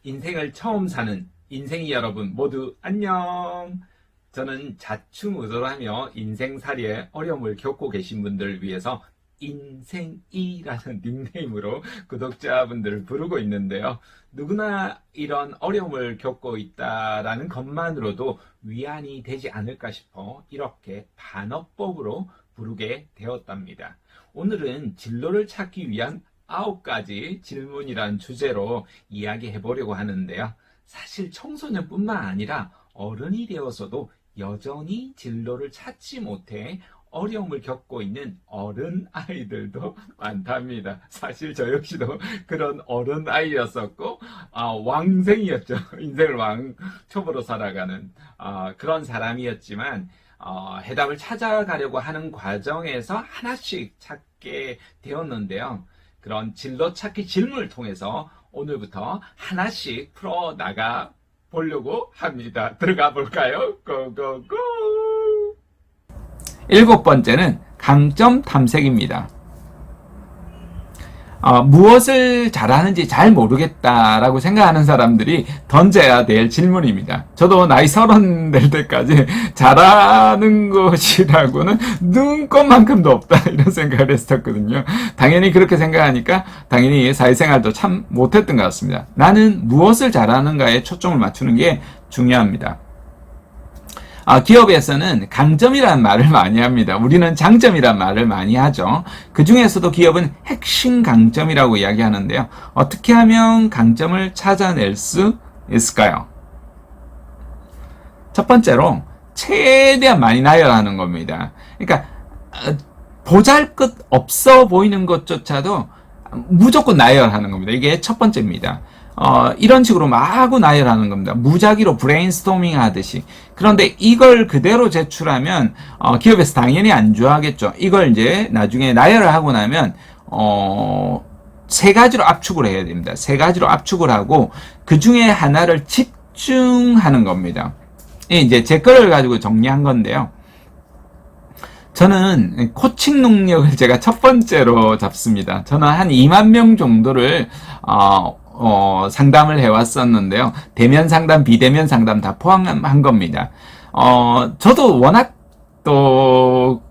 인생을 처음 사는 인생이 여러분 모두 안녕. 저는 자충우돌하며 인생살이에 어려움을 겪고 계신 분들을 위해서 인생이라는 닉네임으로 구독자분들을 부르고 있는데요. 누구나 이런 어려움을 겪고 있다라는 것만으로도 위안이 되지 않을까 싶어 이렇게 반어법으로 부르게 되었답니다. 오늘은 진로를 찾기 위한 9가지 질문이란 주제로 이야기해 보려고 하는데요. 사실 청소년뿐만 아니라 어른이 되어서도 여전히 진로를 찾지 못해 어려움을 겪고 있는 어른 아이들도 많답니다. 사실 저 역시도 그런 어른 아이였었고 왕생이었죠. 인생을 왕초보로 살아가는 그런 사람이었지만 해답을 찾아가려고 하는 과정에서 하나씩 찾게 되었는데요. 그런 진로 찾기 질문을 통해서 오늘부터 하나씩 풀어나가 보려고 합니다. 들어가 볼까요? 고고고! 7번째는 강점 탐색입니다. 무엇을 잘하는지 잘 모르겠다라고 생각하는 사람들이 던져야 될 질문입니다. 저도 나이 30 될 때까지 잘하는 것이라고는 눈꼽만큼도 없다 이런 생각을 했었거든요. 당연히 그렇게 생각하니까 당연히 사회생활도 참 못했던 것 같습니다. 나는 무엇을 잘하는가에 초점을 맞추는 게 중요합니다. 기업에서는 강점이라는 말을 많이 합니다. 우리는 장점이라는 말을 많이 하죠. 그 중에서도 기업은 핵심 강점이라고 이야기하는데요. 어떻게 하면 강점을 찾아낼 수 있을까요? 첫 번째로 최대한 많이 나열하는 겁니다. 그러니까 보잘것 없어 보이는 것조차도 무조건 나열하는 겁니다. 이게 첫 번째입니다. 이런 식으로 마구 나열하는 겁니다. 무작위로 브레인스토밍 하듯이. 그런데 이걸 그대로 제출하면 기업에서 당연히 안 좋아하겠죠. 이걸 이제 나중에 나열을 하고 나면 3가지로 압축을 해야 됩니다. 3가지로 압축을 하고 그 중에 하나를 집중하는 겁니다. 이제 제 거를 가지고 정리한 건데요. 저는 코칭 능력을 제가 첫 번째로 잡습니다. 저는 한 2만 명 정도를 상담을 해왔었는데요. 대면 상담, 비대면 상담 다 포함한 겁니다. 저도 워낙 또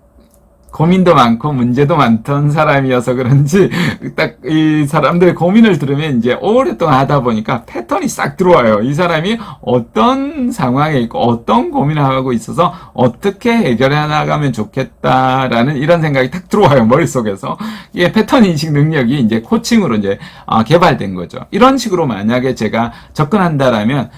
고민도 많고 문제도 많던 사람이어서 그런지 딱 이 사람들의 고민을 들으면 이제 오랫동안 하다 보니까 패턴이 싹 들어와요. 이 사람이 어떤 상황에 있고 어떤 고민을 하고 있어서 어떻게 해결해 나가면 좋겠다라는 이런 생각이 탁 들어와요. 머릿속에서. 이게 패턴 인식 능력이 이제 코칭으로 이제 개발된 거죠. 이런 식으로 만약에 제가 접근한다라면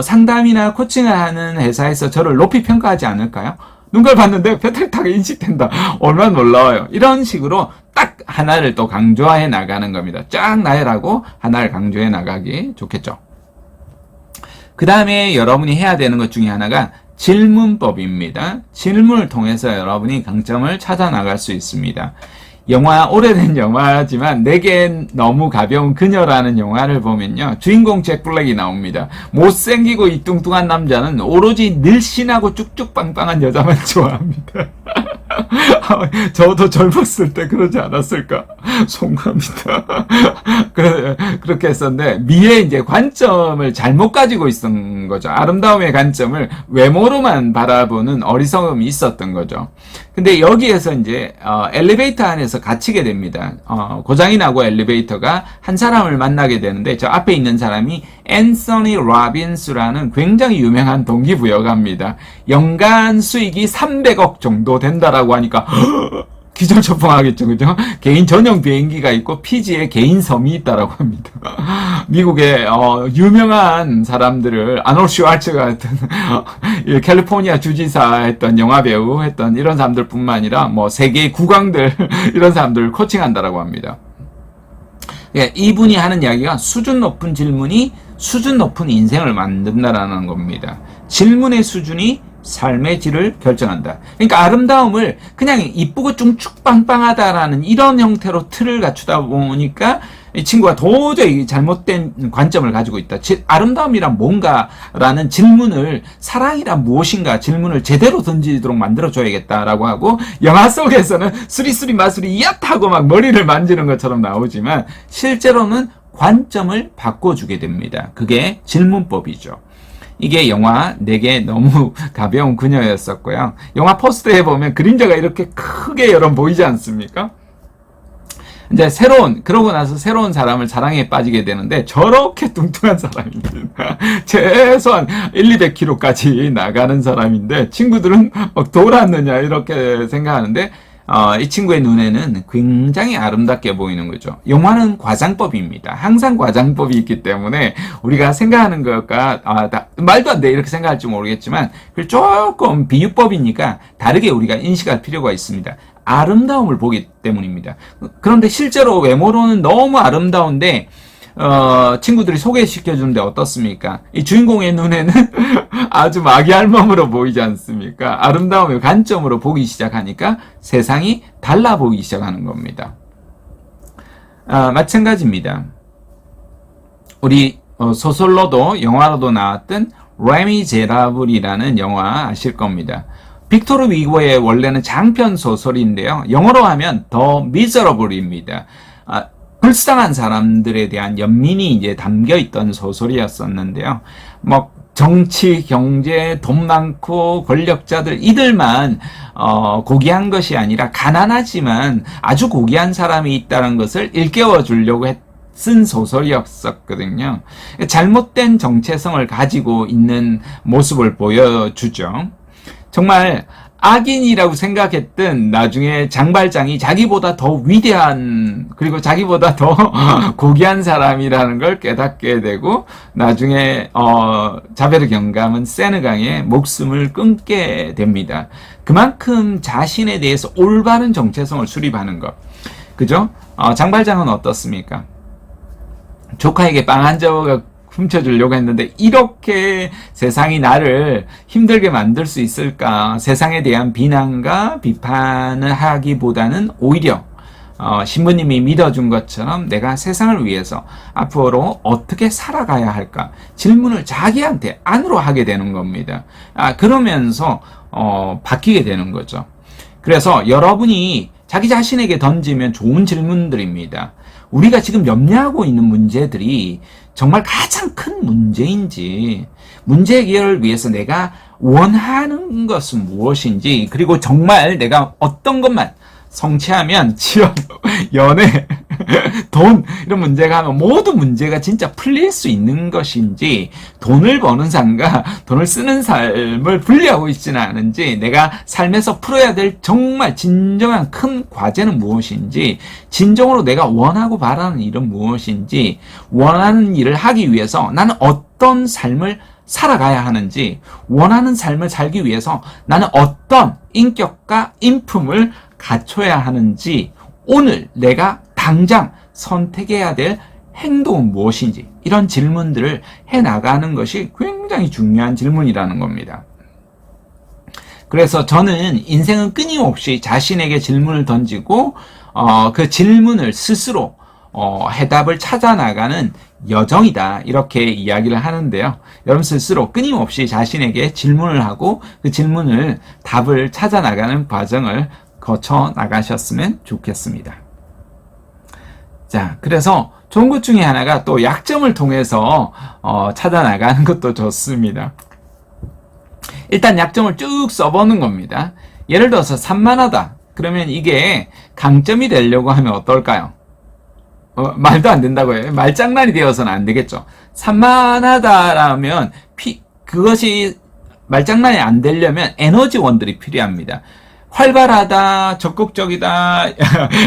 상담이나 코칭을 하는 회사에서 저를 높이 평가하지 않을까요? 눈걸 봤는데 패턴이 딱 인식된다. 얼마나 놀라워요. 이런 식으로 딱 하나를 또 강조해 나가는 겁니다. 쫙 나열하고 하나를 강조해 나가기 좋겠죠. 그 다음에 여러분이 해야 되는 것 중에 하나가 질문법입니다. 질문을 통해서 여러분이 강점을 찾아 나갈 수 있습니다. 오래된 영화지만 내겐 너무 가벼운 그녀라는 영화를 보면요. 주인공 잭 블랙이 나옵니다. 못생기고 이뚱뚱한 남자는 오로지 늘씬하고 쭉쭉빵빵한 여자만 좋아합니다. 저도 젊었을 때 그러지 않았을까? 송구합니다. 그렇게 했었는데, 미의 이제 관점을 잘못 가지고 있었던 거죠. 아름다움의 관점을 외모로만 바라보는 어리석음이 있었던 거죠. 근데 여기에서 이제, 엘리베이터 안에서 갇히게 됩니다. 고장이 나고 엘리베이터가 한 사람을 만나게 되는데, 저 앞에 있는 사람이 앤서니 로빈스라는 굉장히 유명한 동기부여가입니다. 연간 수익이 300억 정도 된다라고 하니까 기절초풍하겠죠, 그죠? 개인 전용 비행기가 있고 피지에 개인 섬이 있다라고 합니다. 미국의 유명한 사람들을 아놀드 슈왈츠가 했던 캘리포니아 주지사 했던 영화배우 했던 이런 사람들뿐만 아니라 뭐 세계 국왕들 이런 사람들을 코칭한다라고 합니다. 예, 이분이 하는 이야기가 수준 높은 질문이 수준 높은 인생을 만든다라는 겁니다. 질문의 수준이 삶의 질을 결정한다. 그러니까 아름다움을 그냥 이쁘고 쭉쭉빵빵하다라는 이런 형태로 틀을 갖추다 보니까 이 친구가 도저히 잘못된 관점을 가지고 있다. 아름다움이란 뭔가라는 질문을, 사랑이란 무엇인가 질문을 제대로 던지도록 만들어줘야겠다라고 하고, 영화 속에서는 수리수리 마수리 얏 하고 막 머리를 만지는 것처럼 나오지만 실제로는 관점을 바꿔주게 됩니다. 그게 질문법이죠. 이게 영화 내게 너무 가벼운 그녀였었고요. 영화 포스터에 보면 그림자가 이렇게 크게 여러 보이지 않습니까? 이제 그러고 나서 새로운 사람을 사랑에 빠지게 되는데 저렇게 뚱뚱한 사람입니다. 최소한 200kg까지 나가는 사람인데 친구들은 돌았느냐 이렇게 생각하는데 이 친구의 눈에는 굉장히 아름답게 보이는 거죠. 영화는 과장법입니다. 항상 과장법이 있기 때문에 우리가 생각하는 것과 말도 안 돼 이렇게 생각할지 모르겠지만 조금 비유법이니까 다르게 우리가 인식할 필요가 있습니다. 아름다움을 보기 때문입니다. 그런데 실제로 외모로는 너무 아름다운데 친구들이 소개시켜주는데 어떻습니까? 이 주인공의 눈에는 아주 마귀알몸으로 보이지 않습니까? 아름다움의 관점으로 보기 시작하니까 세상이 달라 보이기 시작하는 겁니다. 마찬가지입니다. 우리 소설로도 영화로도 나왔던 레미제라블이라는 영화 아실 겁니다. 빅토르 위고의 원래는 장편 소설인데요. 영어로 하면 더 미저러블입니다. 불쌍한 사람들에 대한 연민이 이제 담겨 있던 소설이었었는데요. 뭐 정치, 경제, 돈 많고 권력자들 이들만 고귀한 것이 아니라 가난하지만 아주 고귀한 사람이 있다는 것을 일깨워 주려고 쓴 소설이었었거든요. 잘못된 정체성을 가지고 있는 모습을 보여주죠. 정말 악인이라고 생각했던 나중에 장발장이 자기보다 더 위대한 그리고 자기보다 더 고귀한 사람이라는 걸 깨닫게 되고 나중에 자베르 경감은 세느강의 목숨을 끊게 됩니다. 그만큼 자신에 대해서 올바른 정체성을 수립하는 것. 그죠? 장발장은 어떻습니까? 조카에게 빵 한 조각 훔쳐주려고 했는데 이렇게 세상이 나를 힘들게 만들 수 있을까? 세상에 대한 비난과 비판을 하기보다는 오히려 신부님이 믿어준 것처럼 내가 세상을 위해서 앞으로 어떻게 살아가야 할까? 질문을 자기한테 안으로 하게 되는 겁니다. 그러면서 바뀌게 되는 거죠. 그래서 여러분이 자기 자신에게 던지면 좋은 질문들입니다. 우리가 지금 염려하고 있는 문제들이 정말 가장 큰 문제인지, 문제 해결을 위해서 내가 원하는 것은 무엇인지, 그리고 정말 내가 어떤 것만 성취하면 취업, 연애, 돈 이런 문제가 하면 모두 문제가 진짜 풀릴 수 있는 것인지, 돈을 버는 삶과 돈을 쓰는 삶을 분리하고 있지는 않은지, 내가 삶에서 풀어야 될 정말 진정한 큰 과제는 무엇인지, 진정으로 내가 원하고 바라는 일은 무엇인지, 원하는 일을 하기 위해서 나는 어떤 삶을 살아가야 하는지, 원하는 삶을 살기 위해서 나는 어떤 인격과 인품을 갖춰야 하는지, 오늘 내가 당장 선택해야 될 행동은 무엇인지, 이런 질문들을 해나가는 것이 굉장히 중요한 질문이라는 겁니다. 그래서 저는 인생은 끊임없이 자신에게 질문을 던지고 그 질문을 스스로 해답을 찾아나가는 여정이다, 이렇게 이야기를 하는데요. 여러분 스스로 끊임없이 자신에게 질문을 하고 그 질문을 답을 찾아나가는 과정을 거쳐 나가셨으면 좋겠습니다. 자, 그래서 좋은 것 중에 하나가 또 약점을 통해서 찾아나가는 것도 좋습니다. 일단 약점을 쭉 써보는 겁니다. 예를 들어서 산만하다. 그러면 이게 강점이 되려고 하면 어떨까요? 말도 안 된다고요. 말장난이 되어서는 안 되겠죠. 산만하다라면 그것이 말장난이 안 되려면 에너지원들이 필요합니다. 활발하다, 적극적이다,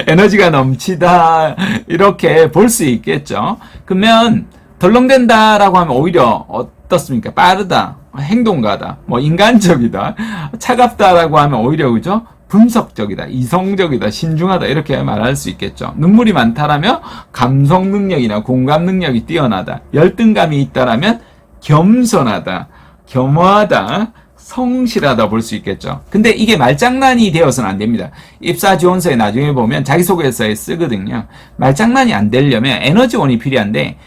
에너지가 넘치다, 이렇게 볼 수 있겠죠. 그러면 덜렁댄다라고 하면 오히려 어떻습니까? 빠르다, 행동가다, 인간적이다. 차갑다라고 하면 오히려 그죠? 분석적이다, 이성적이다, 신중하다, 이렇게 말할 수 있겠죠. 눈물이 많다라면 감성 능력이나 공감 능력이 뛰어나다. 열등감이 있다라면 겸손하다, 겸허하다, 성실하다 볼 수 있겠죠. 근데 이게 말장난이 되어서는 안 됩니다. 입사지원서에 나중에 보면 자기소개서에 쓰거든요. 말장난이 안 되려면 에너지원이 필요한데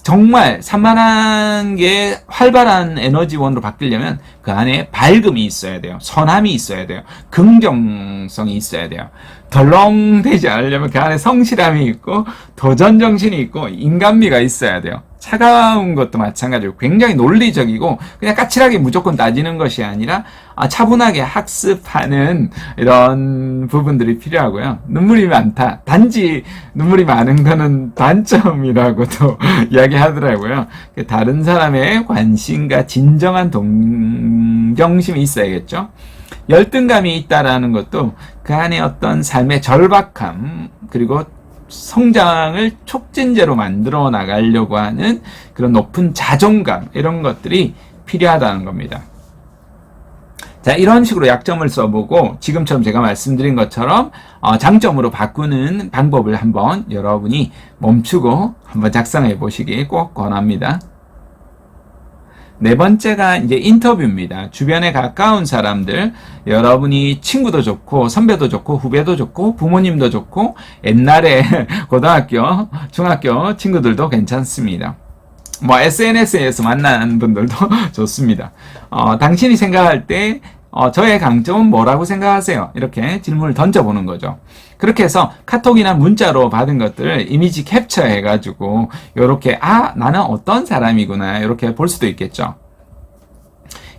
정말 산만한 게 활발한 에너지원으로 바뀌려면 그 안에 밝음이 있어야 돼요. 선함이 있어야 돼요. 긍정성이 있어야 돼요. 덜렁대지 않으려면 그 안에 성실함이 있고 도전정신이 있고 인간미가 있어야 돼요. 차가운 것도 마찬가지로 굉장히 논리적이고 그냥 까칠하게 무조건 따지는 것이 아니라 차분하게 학습하는 이런 부분들이 필요하고요. 눈물이 많다. 단지 눈물이 많은 거는 단점이라고도 이야기하더라고요. 다른 사람의 관심과 진정한 동정심이 있어야겠죠. 열등감이 있다라는 것도 그 안에 어떤 삶의 절박함 그리고 성장을 촉진제로 만들어 나가려고 하는 그런 높은 자존감 이런 것들이 필요하다는 겁니다. 자, 이런 식으로 약점을 써보고 지금처럼 제가 말씀드린 것처럼 장점으로 바꾸는 방법을 한번 여러분이 멈추고 한번 작성해 보시기 꼭 권합니다. 네 번째가 이제 인터뷰입니다. 주변에 가까운 사람들, 여러분이 친구도 좋고, 선배도 좋고, 후배도 좋고, 부모님도 좋고, 옛날에 고등학교, 중학교 친구들도 괜찮습니다. SNS에서 만난 분들도 좋습니다. 당신이 생각할 때, 저의 강점은 뭐라고 생각하세요? 이렇게 질문을 던져보는 거죠. 그렇게 해서 카톡이나 문자로 받은 것들을 이미지 캡처해가지고, 요렇게, 나는 어떤 사람이구나, 이렇게 볼 수도 있겠죠.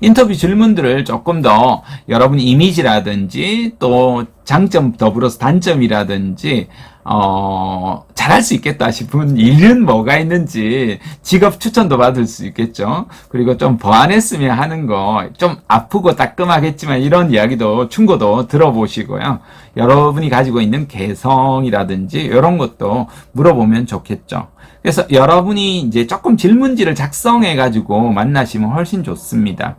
인터뷰 질문들을 조금 더 여러분 이미지라든지 또 장점 더불어서 단점이라든지 잘할 수 있겠다 싶은 일은 뭐가 있는지 직업 추천도 받을 수 있겠죠. 그리고 좀 보완했으면 하는 거 좀 아프고 따끔하겠지만 이런 이야기도 충고도 들어보시고요. 여러분이 가지고 있는 개성이라든지 이런 것도 물어보면 좋겠죠. 그래서 여러분이 이제 조금 질문지를 작성해 가지고 만나시면 훨씬 좋습니다.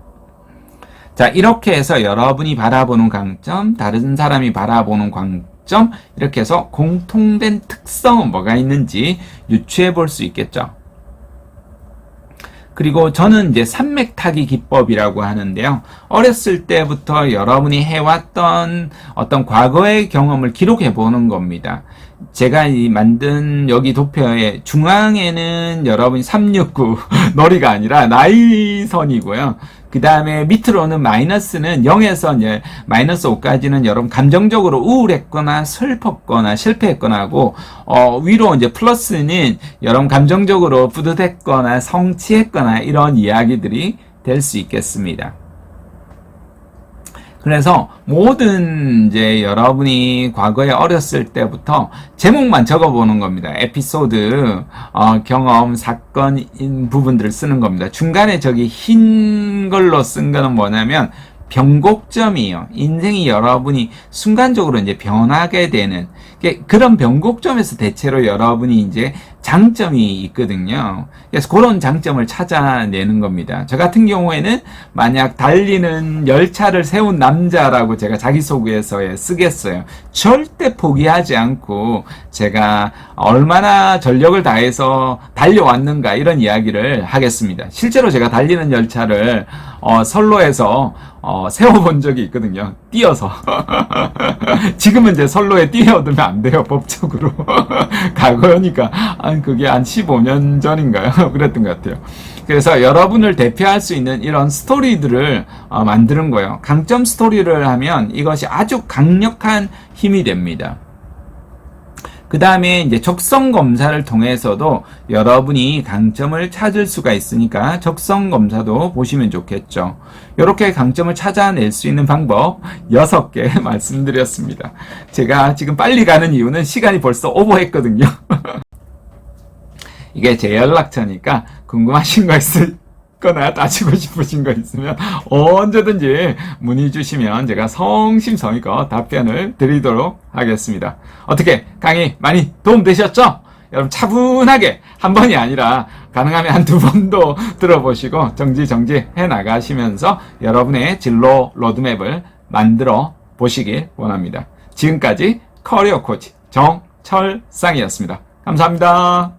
자, 이렇게 해서 여러분이 바라보는 강점, 다른 사람이 바라보는 강점, 이렇게 해서 공통된 특성은 뭐가 있는지 유추해 볼 수 있겠죠. 그리고 저는 이제 산맥 타기 기법이라고 하는데요. 어렸을 때부터 여러분이 해왔던 어떤 과거의 경험을 기록해 보는 겁니다. 제가 만든 여기 도표의 중앙에는 여러분이 369 놀이가 아니라 나이선이고요. 그 다음에 밑으로는 마이너스는 0에서 이제 마이너스 5까지는 여러분 감정적으로 우울했거나 슬펐거나 실패했거나 하고, 위로 이제 플러스는 여러분 감정적으로 뿌듯했거나 성취했거나 이런 이야기들이 될 수 있겠습니다. 그래서 모든 이제 여러분이 과거에 어렸을 때부터 제목만 적어보는 겁니다. 에피소드, 경험, 사건인 부분들을 쓰는 겁니다. 중간에 저기 흰 걸로 쓴 거는 뭐냐면 변곡점이에요. 인생이 여러분이 순간적으로 이제 변하게 되는 그런 변곡점에서 대체로 여러분이 이제 장점이 있거든요. 그래서 그런 장점을 찾아내는 겁니다. 저 같은 경우에는 만약 달리는 열차를 세운 남자라고 제가 자기소개서에 쓰겠어요. 절대 포기하지 않고 제가 얼마나 전력을 다해서 달려왔는가 이런 이야기를 하겠습니다. 실제로 제가 달리는 열차를 선로에서 세워본 적이 있거든요. 뛰어서. 지금은 이제 선로에 뛰어들면 안 돼요, 법적으로. 과거니까. 그게 한 15년 전인가요? 그랬던 것 같아요. 그래서 여러분을 대표할 수 있는 이런 스토리들을 만드는 거예요. 강점 스토리를 하면 이것이 아주 강력한 힘이 됩니다. 그 다음에 이제 적성 검사를 통해서도 여러분이 강점을 찾을 수가 있으니까 적성 검사도 보시면 좋겠죠. 이렇게 강점을 찾아낼 수 있는 방법 6개 말씀드렸습니다. 제가 지금 빨리 가는 이유는 시간이 벌써 오버했거든요. 이게 제 연락처니까 궁금하신 거 있거나 따지고 싶으신 거 있으면 언제든지 문의 주시면 제가 성심성의껏 답변을 드리도록 하겠습니다. 어떻게 강의 많이 도움되셨죠? 여러분 차분하게 한 번이 아니라 가능하면 한두 번도 들어보시고 정지정지 해 나가시면서 여러분의 진로 로드맵을 만들어 보시길 원합니다. 지금까지 커리어 코치 정철상이었습니다. 감사합니다.